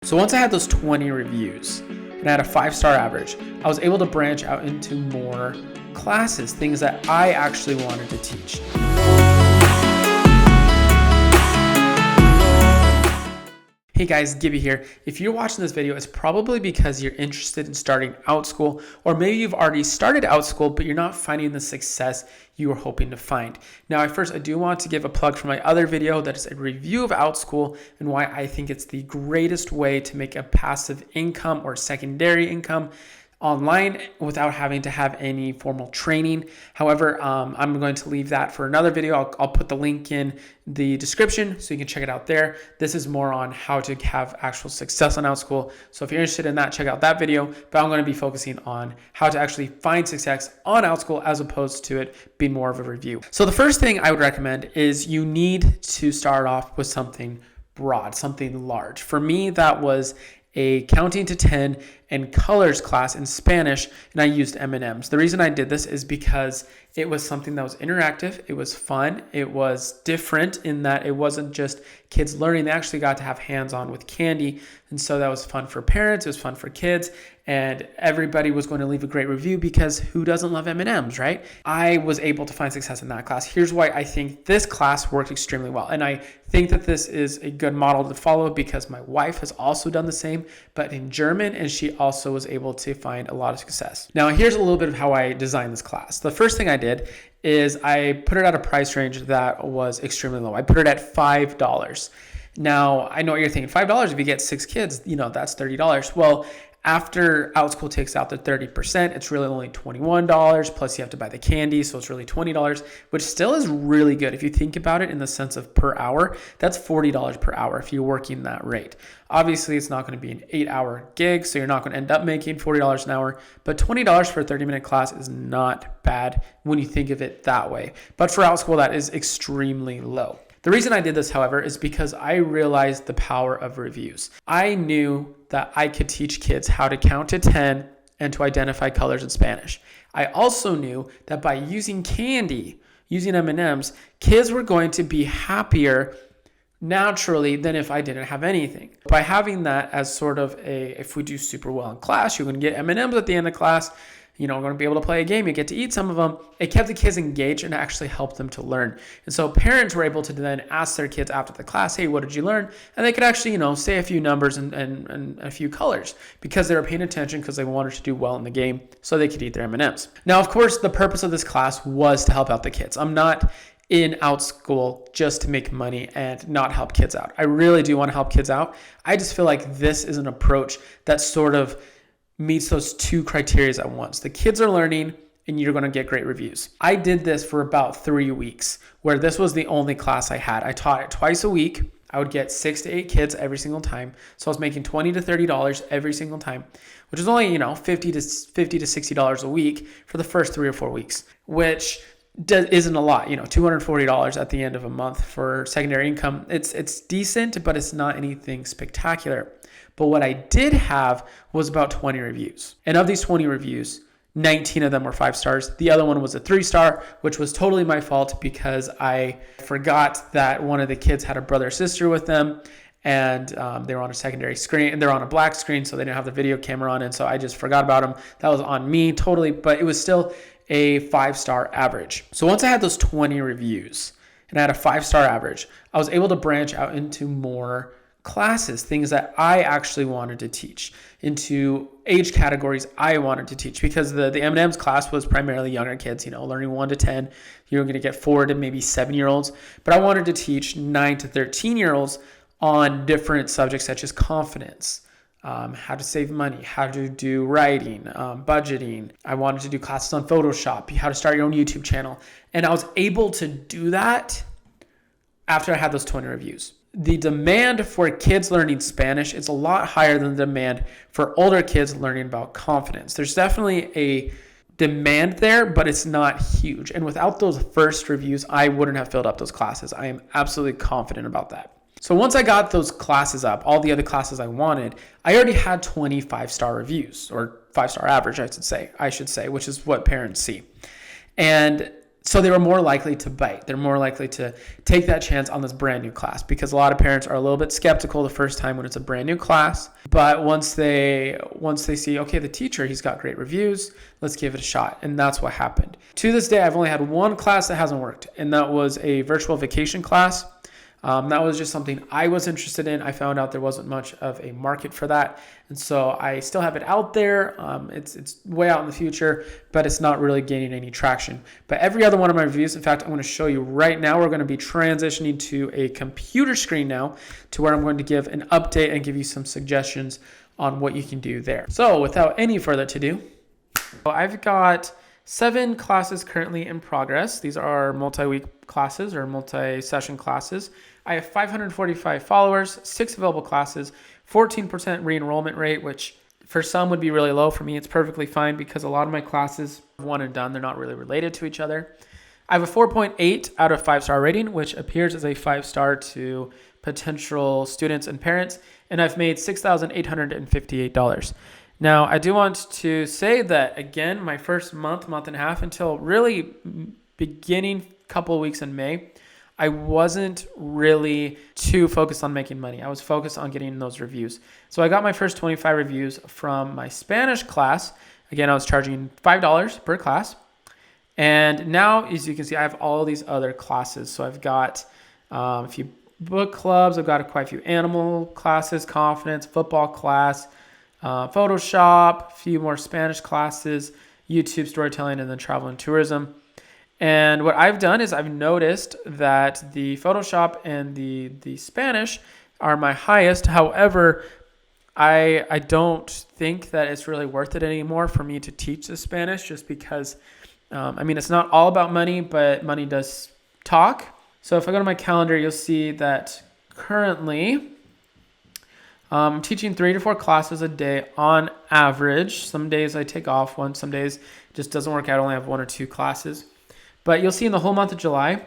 So once I had those 20 reviews and I had a 5-star average, I was able to branch out into more classes, things that I actually wanted to teach. Hey guys, Gibby here. If you're watching this video, it's probably because you're interested in starting Outschool, or maybe you've already started Outschool, but you're not finding the success you were hoping to find. Now, I do want to give a plug for my other video that is a review of Outschool and why I think it's the greatest way to make a passive income or secondary income online without having to have any formal training. However, I'm going to leave that for another video. I'll put the link in the description so you can check it out there. This is more on how to have actual success on Outschool. So if you're interested in that, check out that video. But I'm going to be focusing on how to actually find success on Outschool as opposed to it being more of a review. So the first thing I would recommend is you need to start off with something broad, something large. For me, that was a counting to 10 and colors class in Spanish, and I used M&Ms. The reason I did this is because it was something that was interactive, it was fun, it was different in that it wasn't just kids learning, they actually got to have hands-on with candy, and so that was fun for parents, it was fun for kids, and everybody was going to leave a great review because who doesn't love M&Ms, right? I was able to find success in that class. Here's why I think this class worked extremely well, and I think that this is a good model to follow because my wife has also done the same, but in German, and she also was able to find a lot of success. Now, here's a little bit of how I designed this class. The first thing I did is I put it at a price range that was extremely low. I put it at $5. Now, I know what you're thinking, $5 if you get 6 kids, that's $30. Well, after Outschool takes out the 30%, it's really only $21, plus you have to buy the candy, so it's really $20, which still is really good. If you think about it in the sense of per hour, that's $40 per hour if you're working that rate. Obviously, it's not going to be an 8-hour gig, so you're not going to end up making $40 an hour, but $20 for a 30-minute class is not bad when you think of it that way. But for Outschool, that is extremely low. The reason I did this, however, is because I realized the power of reviews. I knew that I could teach kids how to count to 10 and to identify colors in Spanish. I also knew that by using candy, using M&Ms, kids were going to be happier naturally than if I didn't have anything. By having that as sort of if we do super well in class, you're going to get M&Ms at the end of class, we're going to be able to play a game, you get to eat some of them. It kept the kids engaged and actually helped them to learn. And so parents were able to then ask their kids after the class, hey, what did you learn? And they could actually, say a few numbers and a few colors because they were paying attention because they wanted to do well in the game so they could eat their M&Ms. Now, of course, the purpose of this class was to help out the kids. I'm not in Outschool just to make money and not help kids out. I really do want to help kids out. I just feel like this is an approach that sort of meets those two criteria at once. The kids are learning and you're going to get great reviews. I did this for about 3 weeks where this was the only class I had. I taught it twice a week. I would get 6 to 8 kids every single time. So I was making $20 to $30 every single time, which is only, $50 to $60 a week for the first 3 or 4 weeks, which isn't a lot, $240 at the end of a month for secondary income. It's decent, but it's not anything spectacular. But what I did have was about 20 reviews. And of these 20 reviews, 19 of them were 5 stars. The other one was a 3-star, which was totally my fault because I forgot that one of the kids had a brother or sister with them. And they were on a secondary screen, and they're on a black screen, so they didn't have the video camera on. And so I just forgot about them. That was on me totally, but it was still a 5-star average. So once I had those 20 reviews and I had a 5-star average, I was able to branch out into more classes, things that I actually wanted to teach, into age categories I wanted to teach, because the M&Ms class was primarily younger kids, learning 1 to 10. You're going to get 4 to maybe 7-year-olds, but I wanted to teach 9 to 13-year-olds on different subjects such as confidence, how to save money, how to do writing, budgeting. I wanted to do classes on Photoshop, how to start your own YouTube channel. And I was able to do that after I had those 20 reviews. The demand for kids learning Spanish is a lot higher than the demand for older kids learning about confidence. There's definitely a demand there, but it's not huge. And without those first reviews, I wouldn't have filled up those classes. I am absolutely confident about that. So once I got those classes up, all the other classes I wanted, I already had 20 5-star reviews, or 5-star average, I should say, which is what parents see. And So they were more likely to bite. They're more likely to take that chance on this brand new class, because a lot of parents are a little bit skeptical the first time when it's a brand new class. But once they see, okay, the teacher, he's got great reviews, let's give it a shot. And that's what happened. To this day, I've only had one class that hasn't worked, and that was a virtual vacation class. That was just something I was interested in. I found out there wasn't much of a market for that. And so I still have it out there. It's way out in the future, but it's not really gaining any traction. But every other one of my reviews, in fact, I'm going to show you right now, we're going to be transitioning to a computer screen now, to where I'm going to give an update and give you some suggestions on what you can do there. So without any further ado, I've got 7 classes currently in progress. These are multi-week classes or multi-session classes. I have 545 followers, 6 available classes, 14% re-enrollment rate, which for some would be really low. For me, it's perfectly fine because a lot of my classes are one and done. They're not really related to each other. I have a 4.8 out of 5-star rating, which appears as a 5-star to potential students and parents, and I've made $6,858. Now, I do want to say that, again, my first month and a half until really beginning couple of weeks in May, I wasn't really too focused on making money. I was focused on getting those reviews. So I got my first 25 reviews from my Spanish class. Again, I was charging $5 per class. And now, as you can see, I have all these other classes. So I've got a few book clubs. I've got quite a few animal classes, confidence, football class, Photoshop, a few more Spanish classes, YouTube storytelling, and then travel and tourism. And what I've done is I've noticed that the Photoshop and the Spanish are my highest. However, I don't think that it's really worth it anymore for me to teach the Spanish, just because, it's not all about money, but money does talk. So if I go to my calendar, you'll see that currently I'm teaching 3 to 4 classes a day on average. Some days I take off one, some days it just doesn't work out. I only have 1 or 2 classes. But you'll see in the whole month of July,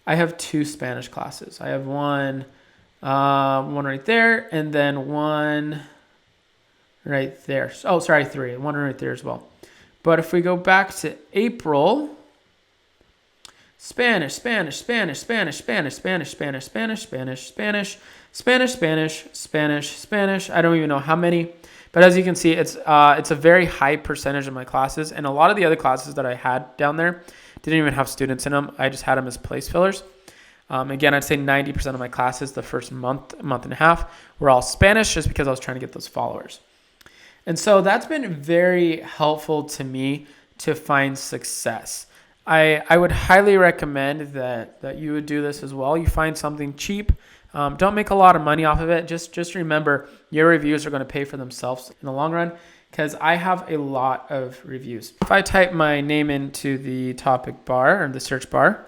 I have 2 Spanish classes. I have one right there, and then one right there. Oh, sorry, 3. One right there as well. But if we go back to April, Spanish, Spanish, Spanish, Spanish, Spanish, Spanish, Spanish, Spanish, Spanish, Spanish, Spanish, Spanish, Spanish, Spanish. I don't even know how many. But as you can see, it's a very high percentage of my classes. And a lot of the other classes that I had down there didn't even have students in them. I just had them as place fillers. Again, I'd say 90% of my classes the first month and a half were all Spanish, just because I was trying to get those followers. And so that's been very helpful to me to find success. I would highly recommend that you would do this as well. You find something cheap. Don't make a lot of money off of it. Just remember, your reviews are going to pay for themselves in the long run, because I have a lot of reviews. If I type my name into the topic bar or the search bar,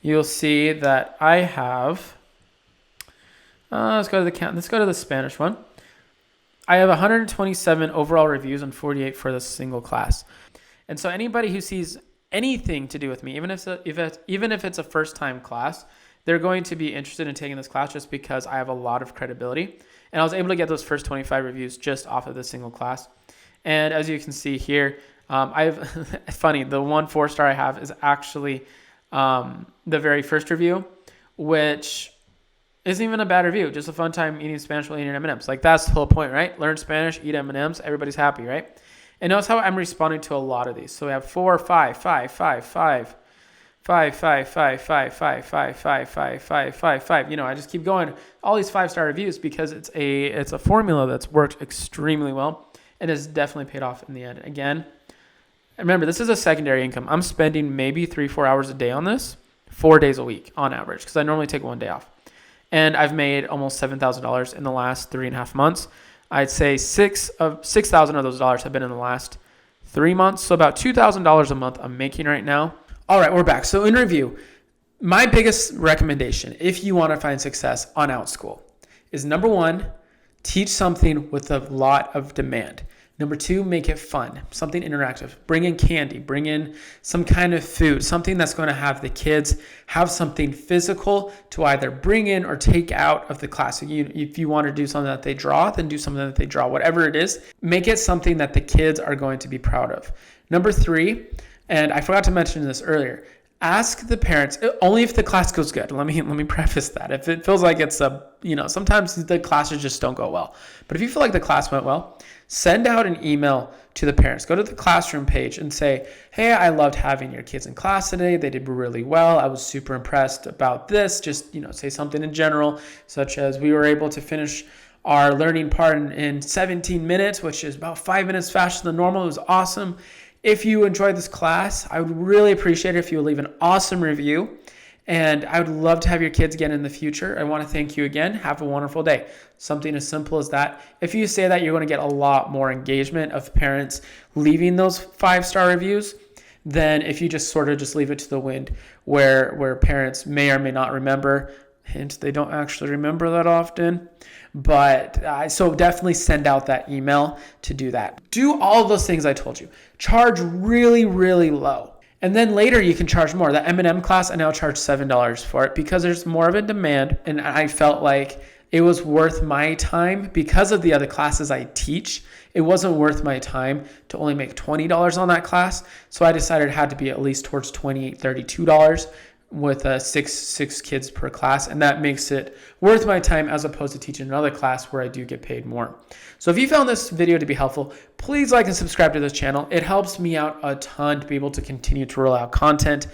you'll see that I have, let's go to the Spanish one. I have 127 overall reviews and 48 for the single class. And so anybody who sees anything to do with me, even if it's a first-time class, they're going to be interested in taking this class just because I have a lot of credibility. And I was able to get those first 25 reviews just off of this single class. And as you can see here, funny, the 1 4-star I have is actually the very first review, which isn't even a bad review. Just a fun time eating Spanish while eating M&Ms. Like, that's the whole point, right? Learn Spanish, eat M&Ms, everybody's happy, right? And notice how I'm responding to a lot of these. So we have 4, 5, 5, 5, 5. 5, 5, 5, 5, 5, 5, 5, 5, 5, 5, 5. I just keep going. All these 5-star reviews, because it's a formula that's worked extremely well and has definitely paid off in the end. Again, remember, this is a secondary income. I'm spending maybe 3-4 hours a day on this, 4 days a week on average, because I normally take 1 day off. And I've made almost $7,000 in the last 3.5 months. I'd say $6,000 of those dollars have been in the last 3 months. So about $2,000 a month I'm making right now. All right, we're back. So in review, my biggest recommendation, if you want to find success on OutSchool, is number 1, teach something with a lot of demand. Number 2, make it fun, something interactive. Bring in candy, bring in some kind of food, something that's going to have the kids have something physical to either bring in or take out of the class. So if you want to do something that they draw, then do something that they draw. Whatever it is, make it something that the kids are going to be proud of. Number 3, And I forgot to mention this earlier. Ask the parents only if the class goes good. Let me preface that. If it feels like it's sometimes the classes just don't go well. But if you feel like the class went well, send out an email to the parents. Go to the classroom page and say, hey, I loved having your kids in class today. They did really well. I was super impressed about this. Just, say something in general, such as we were able to finish our learning part in 17 minutes, which is about 5 minutes faster than normal. It was awesome. If you enjoyed this class, I would really appreciate it if you would leave an awesome review. And I would love to have your kids again in the future. I want to thank you again. Have a wonderful day. Something as simple as that. If you say that, you're going to get a lot more engagement of parents leaving those 5-star reviews than if you just sort of just leave it to the wind where parents may or may not remember. Hint, they don't actually remember that often. But so definitely send out that email to do that. Do all of those things I told you. Charge really, really low. And then later you can charge more. The M&M class, I now charge $7 for it because there's more of a demand. And I felt like it was worth my time because of the other classes I teach. It wasn't worth my time to only make $20 on that class. So I decided it had to be at least towards $28, $32 with six kids per class. And that makes it worth my time as opposed to teaching another class where I do get paid more. So if you found this video to be helpful, please like and subscribe to this channel. It helps me out a ton to be able to continue to roll out content.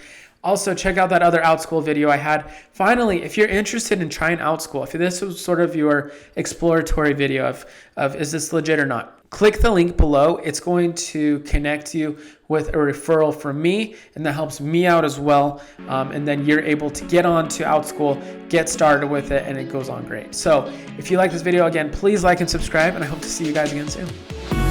Also, check out that other OutSchool video I had. Finally, if you're interested in trying OutSchool, if this was sort of your exploratory video of is this legit or not, click the link below. It's going to connect you with a referral from me, and that helps me out as well. And then you're able to get on to OutSchool, get started with it, and it goes on great. So if you like this video, again, please like and subscribe, and I hope to see you guys again soon.